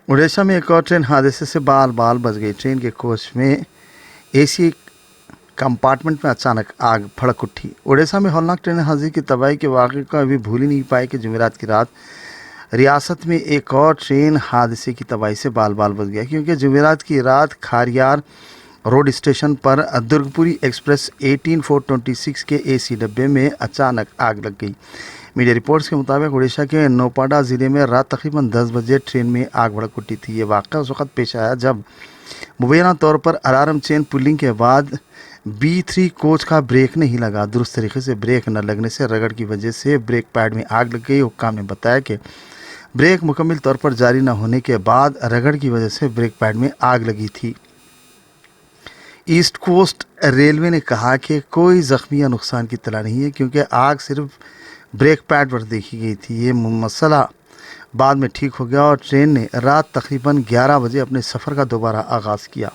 उड़ीसा में एक और ट्रेन हादसे से बाल बाल बच गई। ट्रेन के कोच में एसी कंपार्टमेंट में अचानक आग भड़क उठी। उड़ीसा में हौलनाक ट्रेन हादसे की तबाही के वाक़े को अभी भूल ही नहीं पाए कि जुमेरात की रात रियासत में एक और ट्रेन हादसे की तबाही से बाल बाल बच गया, क्योंकि जुमेरात की रात खारियार रोड स्टेशन पर दुर्गपुरी एक्सप्रेस 18426 के एसी डब्बे में अचानक आग लग गई। मीडिया रिपोर्ट्स के मुताबिक उड़ीसा के नौपाडा ज़िले में रात तकरीबन 10 बजे ट्रेन में आग भड़क उठी थी। ये वाक़या उस वक्त पेश आया जब मुबैना तौर पर अलार्म चेन पुलिंग के बाद B3 कोच का ब्रेक नहीं लगा। दुरुस्त तरीके से ब्रेक न लगने से रगड़ की वजह से ब्रेक पैड में आग लग गई। हुक्काम ने बताया कि ब्रेक मुकम्मल तौर पर जारी न होने के बाद रगड़ की वजह से ब्रेक पैड में आग लगी थी। ईस्ट कोस्ट रेलवे ने कहा कि कोई ज़ख्मी या नुकसान की इत्तला नहीं है, क्योंकि आग सिर्फ ब्रेक पैड पर देखी गई थी। ये मसला बाद में ठीक हो गया और ट्रेन ने रात तकरीबन 11 बजे अपने सफ़र का दोबारा आगाज़ किया।